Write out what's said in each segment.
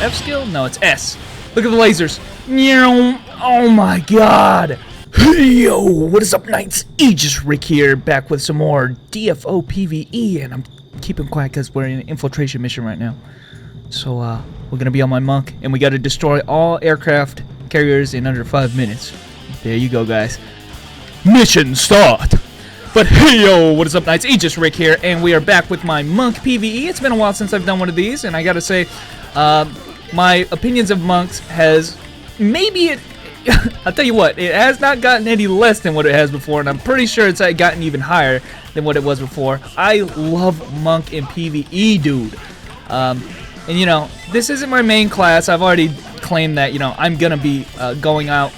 F skill? No, it's S. Look at the lasers. Oh my god. Yo, what is up, Knights? Aegis Rick here, back with some more DFO PvE, and I'm keeping quiet because we're in an infiltration mission right now. So, we're gonna be on my monk, and we gotta destroy all aircraft carriers in under 5 minutes. There you go, guys. Mission start! But hey yo, what is up, Knights? Aegis Rick here, and we are back with my monk PvE. It's been a while since I've done one of these, and I gotta say, my opinions of monks has maybe I'll tell you what, it has not gotten any less than what it has before, and I'm pretty sure it's gotten even higher than what it was before. I love monk in PvE, dude. And you know, this isn't my main class. I've already claimed that, you know, I'm gonna be going out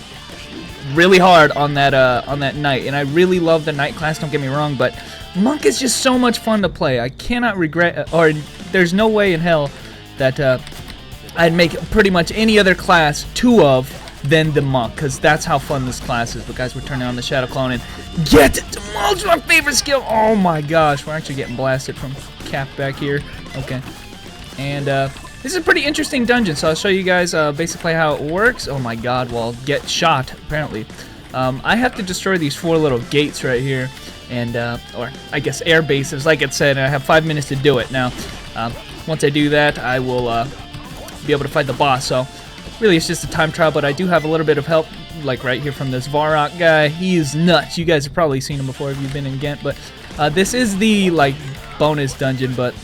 really hard on that knight, and I really love the knight class, don't get me wrong, but monk is just so much fun to play. I cannot regret, or there's no way in hell that I'd make pretty much any other class than the monk, because that's how fun this class is. But guys, we're turning on the shadow clone and get demolished. My favorite skill. Oh my gosh, we're actually getting blasted from Cap back here. Okay, and this is a pretty interesting dungeon, so I'll show you guys basically how it works. Oh my god, well, get shot apparently. I have to destroy these 4 little gates right here, and or I guess air bases, like it said, and I have 5 minutes to do it. Now, once I do that, I will be able to fight the boss. So really, it's just a time trial, but I do have a little bit of help, like right here from this Varrock guy. He is nuts. You guys have probably seen him before if you've been in Ghent, but this is the like bonus dungeon, but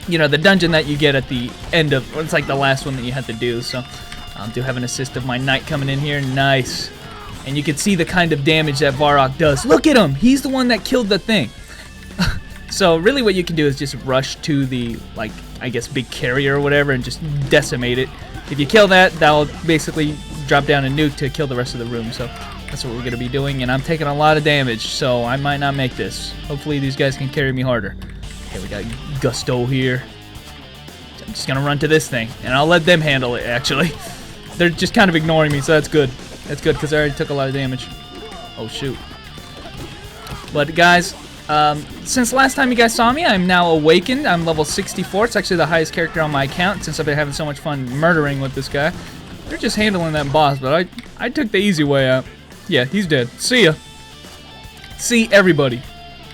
you know, the dungeon that you get at the end of, it's like the last one that you have to do. So I do have an assist of my knight coming in here. Nice. And you can see the kind of damage that Varrock does. Look at him. He's the one that killed the thing. So really what you can do is just rush to the, like, I guess big carrier or whatever and just decimate it. If you kill that, that'll basically drop down a nuke to kill the rest of the room. So that's what we're going to be doing, and I'm taking a lot of damage, so I might not make this. Hopefully these guys can carry me harder. Okay, we got Gusto here. I'm just going to run to this thing, and I'll let them handle it, actually. They're just kind of ignoring me, so that's good. That's good, because I already took a lot of damage. Oh, shoot. But, guys, since last time you guys saw me, I'm now awakened. I'm level 64. It's actually the highest character on my account since I've been having so much fun murdering with this guy. They're just handling that boss, but I took the easy way out. Yeah, he's dead. See ya. See everybody.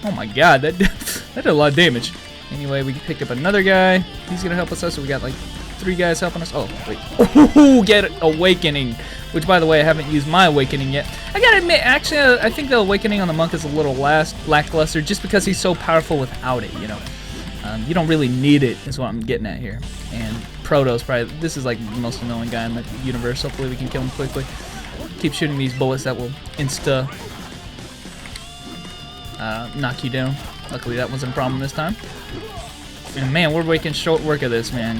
Oh my god, that did a lot of damage. Anyway, we picked up another guy. He's gonna help us out, so we got like 3 guys helping us. Oh, wait. Oh, get it. Awakening. Which, by the way, I haven't used my awakening yet. I gotta admit, actually, I think the awakening on the monk is a little lackluster just because he's so powerful without it, you know. You don't really need it, is what I'm getting at here. And Proto's probably, this is like the most annoying guy in the universe. Hopefully we can kill him quickly. Keep shooting these bullets that will insta knock you down. Luckily that wasn't a problem this time. And man, we're making short work of this, man.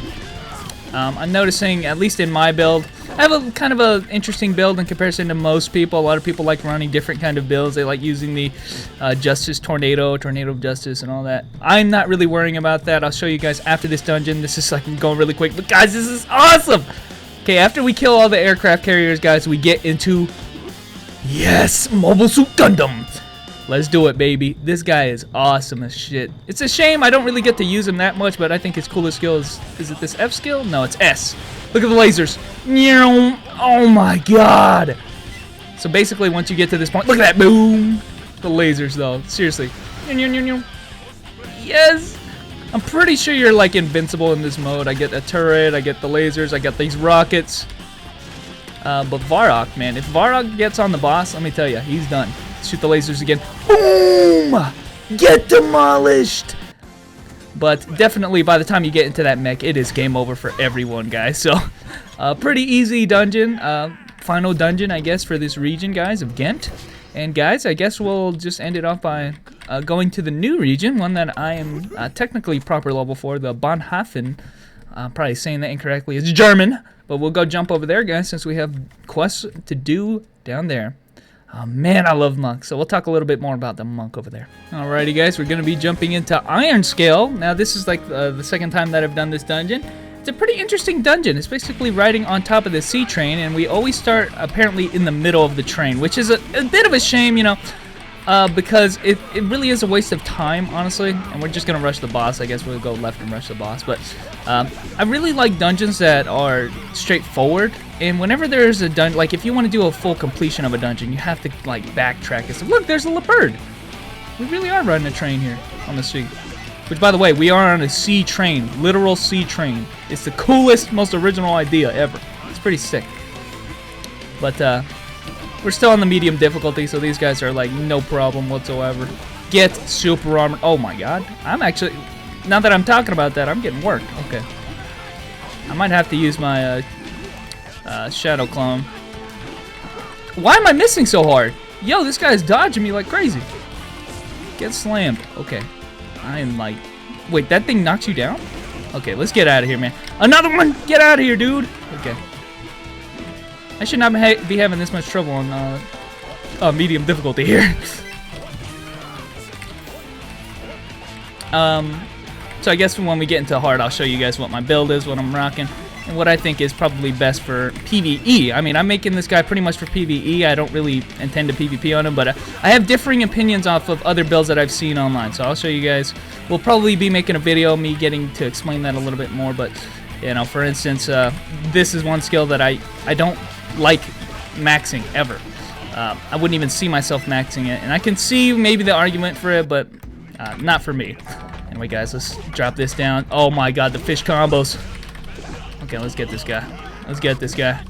I'm noticing, at least in my build, I have a kind of a interesting build in comparison to most people. A lot of people like running different kind of builds. They like using the Justice Tornado of Justice and all that. I'm not really worrying about that. I'll show you guys after this dungeon. This is like going really quick, but guys, this is awesome! Okay, after we kill all the aircraft carriers, guys, we get into, yes, Mobile Suit Gundam! Let's do it, baby. This guy is awesome as shit. It's a shame I don't really get to use him that much, but I think his coolest skill is it this F skill? No, it's S. Look at the lasers. Oh my god. So basically, once you get to this point, look at that, boom. The lasers, though, seriously. Yes. I'm pretty sure you're like invincible in this mode. I get a turret, I get the lasers, I got these rockets. But Varrock, man, if Varrock gets on the boss, let me tell you, he's done. Shoot the lasers again. Boom! Get demolished! But definitely by the time you get into that mech, it is game over for everyone, guys. So, pretty easy dungeon. Final dungeon, I guess, for this region, guys, of Ghent. And guys, I guess we'll just end it off by going to the new region, one that I am technically proper level for, the Bonhoeffer. Probably saying that incorrectly. It's German. But we'll go jump over there, guys, since we have quests to do down there. Oh man, I love monk. So we'll talk a little bit more about the monk over there. Alrighty, guys, we're going to be jumping into Iron Scale. Now, this is like the second time that I've done this dungeon. It's a pretty interesting dungeon. It's basically riding on top of the sea train, and we always start apparently in the middle of the train, which is a bit of a shame, you know. because it really is a waste of time, honestly. And we're just gonna rush the boss. I guess we'll go left and rush the boss. But I really like dungeons that are straightforward. And whenever there's a dungeon, like if you want to do a full completion of a dungeon, you have to like backtrack and stuff. Look, there's a bird. We really are riding a train here on the sea. Which, by the way, we are on a sea train, literal sea train. It's the coolest, most original idea ever. It's pretty sick. But we're still on the medium difficulty, so these guys are like no problem whatsoever. Get super armor. Oh my god. I'm actually, now that I'm talking about that, I'm getting work. Okay. I might have to use my shadow clone. Why am I missing so hard? Yo, this guy's dodging me like crazy. Get slammed. Okay. I am like, wait, that thing knocks you down? Okay, let's get out of here, man. Another one! Get out of here, dude! Okay. I should not be having this much trouble on medium difficulty here. So I guess when we get into hard, I'll show you guys what my build is, what I'm rocking, and what I think is probably best for PvE. I mean, I'm making this guy pretty much for PvE. I don't really intend to PvP on him, but I have differing opinions off of other builds that I've seen online. So I'll show you guys. We'll probably be making a video, me getting to explain that a little bit more. But, you know, for instance, this is one skill that I don't like maxing ever. I wouldn't even see myself maxing it. And I can see maybe the argument for it, but not for me. Anyway, guys, let's drop this down. Oh my god, the fish combos. Okay, let's get this guy. Let's get this guy.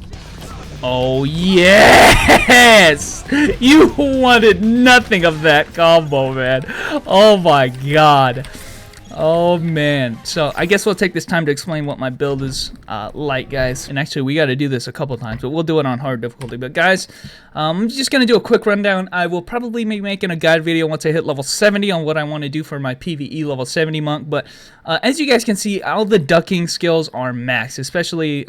Oh, yes! You wanted nothing of that combo, man. Oh my god. Oh, man. So, I guess we'll take this time to explain what my build is like, guys. And actually, we got to do this a couple times, but we'll do it on hard difficulty. But, guys, I'm just going to do a quick rundown. I will probably be making a guide video once I hit level 70 on what I want to do for my PvE level 70 monk. But, as you guys can see, all the ducking skills are maxed, especially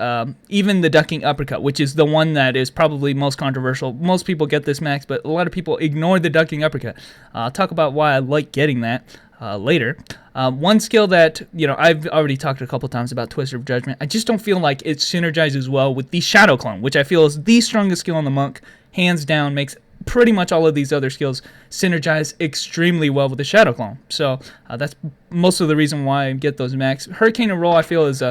even the ducking uppercut, which is the one that is probably most controversial. Most people get this max, but a lot of people ignore the ducking uppercut. I'll talk about why I like getting that later. One skill that, you know, I've already talked a couple times about, Twister of Judgment. I just don't feel like it synergizes well with the Shadow Clone, which I feel is the strongest skill on the monk. Hands down, makes pretty much all of these other skills synergize extremely well with the Shadow Clone. So that's most of the reason why I get those max. Hurricane and Roll, I feel, is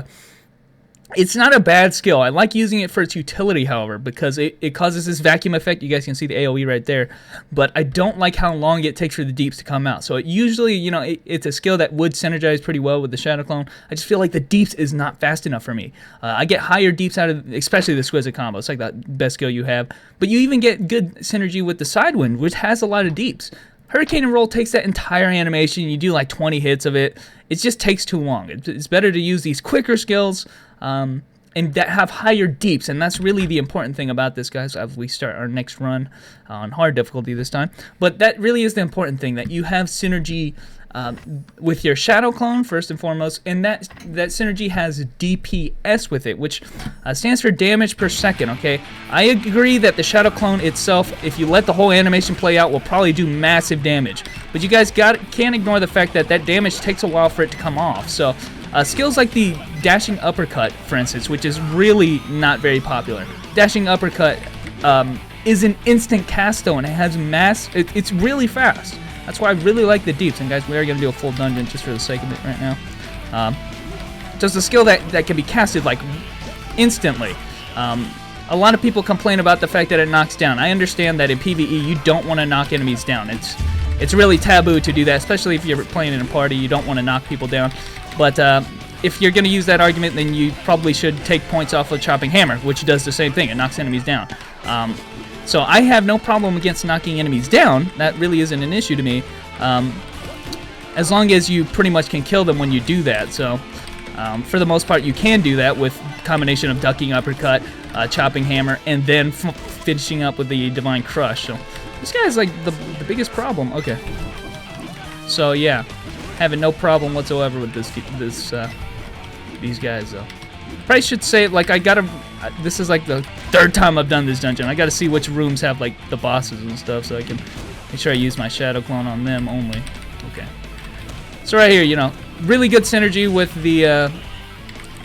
it's not a bad skill. I like using it for its utility, however, because it causes this vacuum effect. You guys can see the AoE right there. But I don't like how long it takes for the deeps to come out. So it usually, you know, it's a skill that would synergize pretty well with the Shadow Clone. I just feel like the deeps is not fast enough for me. I get higher deeps out of, especially the Exquisite combo. It's like that best skill you have. But you even get good synergy with the Sidewind, which has a lot of deeps. Hurricane and Roll takes that entire animation. You do like 20 hits of it. It just takes too long. It's better to use these quicker skills and that have higher deeps. And that's really the important thing about this, guys, as we start our next run on hard difficulty this time. But that really is the important thing, that you have synergy with your Shadow Clone, first and foremost, and that synergy has DPS with it, which stands for damage per second, okay? I agree that the Shadow Clone itself, if you let the whole animation play out, will probably do massive damage. But you guys can't ignore the fact that that damage takes a while for it to come off. So skills like the Dashing Uppercut, for instance, which is really not very popular. Dashing Uppercut is an instant cast, though, and it has it's really fast. That's why I really like the deeps. And guys, we are going to do a full dungeon just for the sake of it right now. So it's a skill that can be casted like instantly. A lot of people complain about the fact that it knocks down. I understand that in PvE you don't want to knock enemies down. It's really taboo to do that, especially if you're playing in a party. You don't want to knock people down. But if you're going to use that argument, then you probably should take points off of Chopping Hammer, which does the same thing. It knocks enemies down. So I have no problem against knocking enemies down. That really isn't an issue to me, as long as you pretty much can kill them when you do that. So for the most part, you can do that with a combination of Ducking Uppercut, Chopping Hammer, and then finishing up with the Divine Crush. So this guy's like the biggest problem. Okay. So yeah, having no problem whatsoever with these guys though. Probably should say, like, this is like the third time I've done this dungeon. I gotta see which rooms have like the bosses and stuff, so I can make sure I use my Shadow Clone on them only. Okay. So right here, you know, really good synergy with the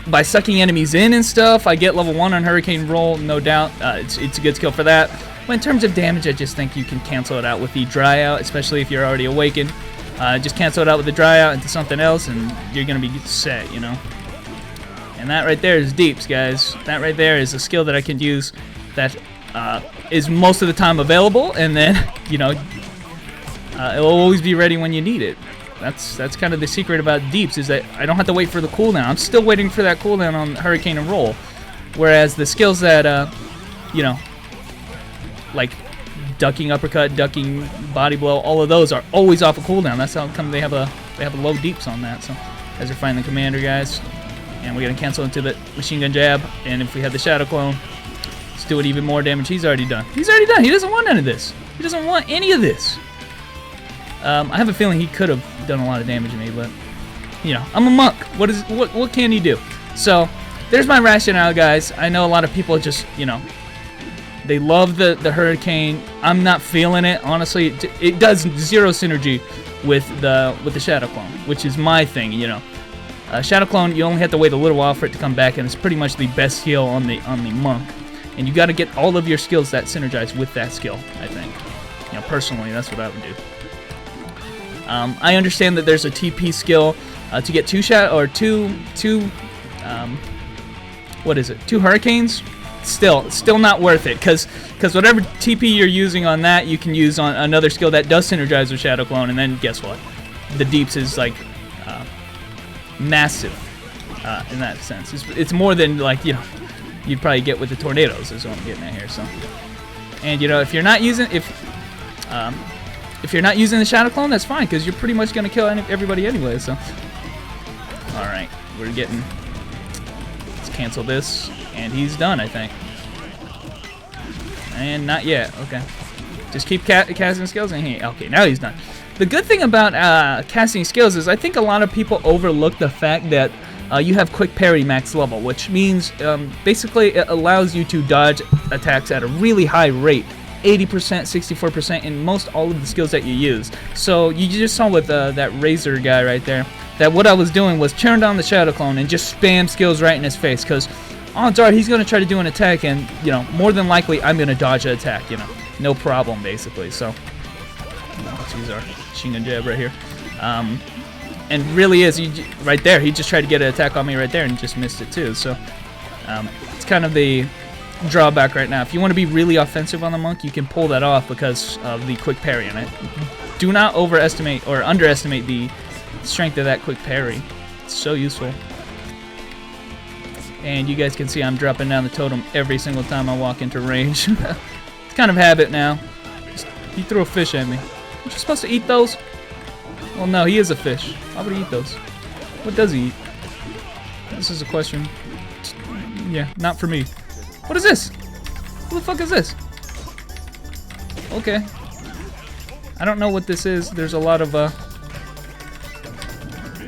by sucking enemies in and stuff. I get level 1 on Hurricane Roll, no doubt. It's a good skill for that. But in terms of damage, I just think you can cancel it out with the dry out, especially if you're already awakened. Just cancel it out with the dry out into something else, and you're gonna be set, you know. And that right there is deeps, guys. That right there is a skill that I can use that is most of the time available, and then, you know, it'll always be ready when you need it. That's kind of the secret about deeps, is that I don't have to wait for the cooldown. I'm still waiting for that cooldown on Hurricane and Roll. Whereas the skills that, you know, like ducking uppercut, ducking body blow, all of those are always off a cooldown. That's how come they have a low deeps on that. So as we're fighting the commander, guys, and we're gonna cancel into the machine gun jab, and if we have the shadow clone, let's do it even more damage. He's already done. He's already done. He doesn't want none of this. He doesn't want any of this. I have a feeling he could have done a lot of damage to me, but you know, I'm a monk. What can he do? So there's my rationale, guys. I know a lot of people just, you know, they love the Hurricane. I'm not feeling it, honestly. It does zero synergy with the Shadow Clone, which is my thing, you know. Shadow Clone, you only have to wait a little while for it to come back, and it's pretty much the best skill on the monk. And you got to get all of your skills that synergize with that skill, I think. You know, personally, that's what I would do. I understand that there's a TP skill to get two Hurricanes. Still not worth it, because whatever TP you're using on that, you can use on another skill that does synergize with Shadow Clone, and then guess what? The deeps is like massive in that sense. It's more than, like, you know, you'd probably get with the tornadoes, is what I'm getting at here. So, and you know, if you're not using the Shadow Clone, that's fine, because you're pretty much gonna kill everybody anyway. So, all right, let's cancel this, and he's done, I think. And not yet. Okay, just keep casting skills, and okay, now he's done. The good thing about casting skills is I think a lot of people overlook the fact that you have quick parry max level, which means basically it allows you to dodge attacks at a really high rate, 80%, 64% in most all of the skills that you use. So you just saw with that Razor guy right there, that what I was doing was turn down the Shadow Clone and just spam skills right in his face, because odds are he's going to try to do an attack, and, you know, more than likely I'm going to dodge an attack, you know, no problem, basically. So let's use our machine gun jab right here. And really is, right there, he just tried to get an attack on me right there and just missed it too. So it's kind of the drawback right now. If you want to be really offensive on the monk, you can pull that off because of the quick parry in it. Do not overestimate or underestimate the strength of that quick parry. It's so useful. And you guys can see I'm dropping down the totem every single time I walk into range. It's kind of habit now. He threw a fish at me. Aren't you supposed to eat those? Well, no, he is a fish. Why would he eat those? What does he eat? This is a question. Yeah, not for me. What is this? Who the fuck is this? Okay. I don't know what this is. There's a lot of,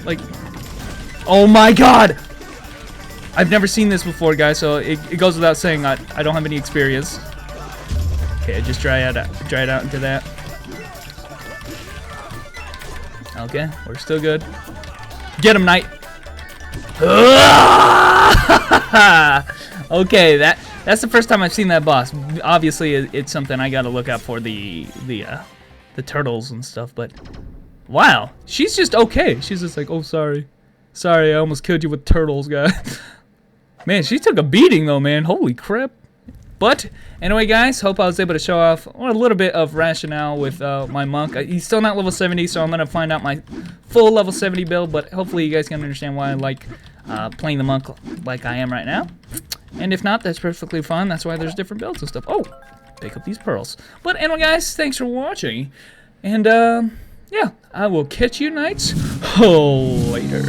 like... Oh my god! I've never seen this before, guys, so it goes without saying I don't have any experience. Okay, I just dry it out into that. Okay, we're still good. Get him, Knight! Okay, that's the first time I've seen that boss. Obviously, it's something I gotta look out for, the turtles and stuff, but... Wow, she's just okay. She's just like, oh, sorry. Sorry, I almost killed you with turtles, guy. Man, she took a beating, though, man. Holy crap. But, anyway, guys, hope I was able to show off a little bit of rationale with my monk. He's still not level 70, so I'm going to find out my full level 70 build, but hopefully you guys can understand why I like playing the monk like I am right now. And if not, that's perfectly fine. That's why there's different builds and stuff. Oh, pick up these pearls. But, anyway, guys, thanks for watching. And, yeah, I will catch you knights later.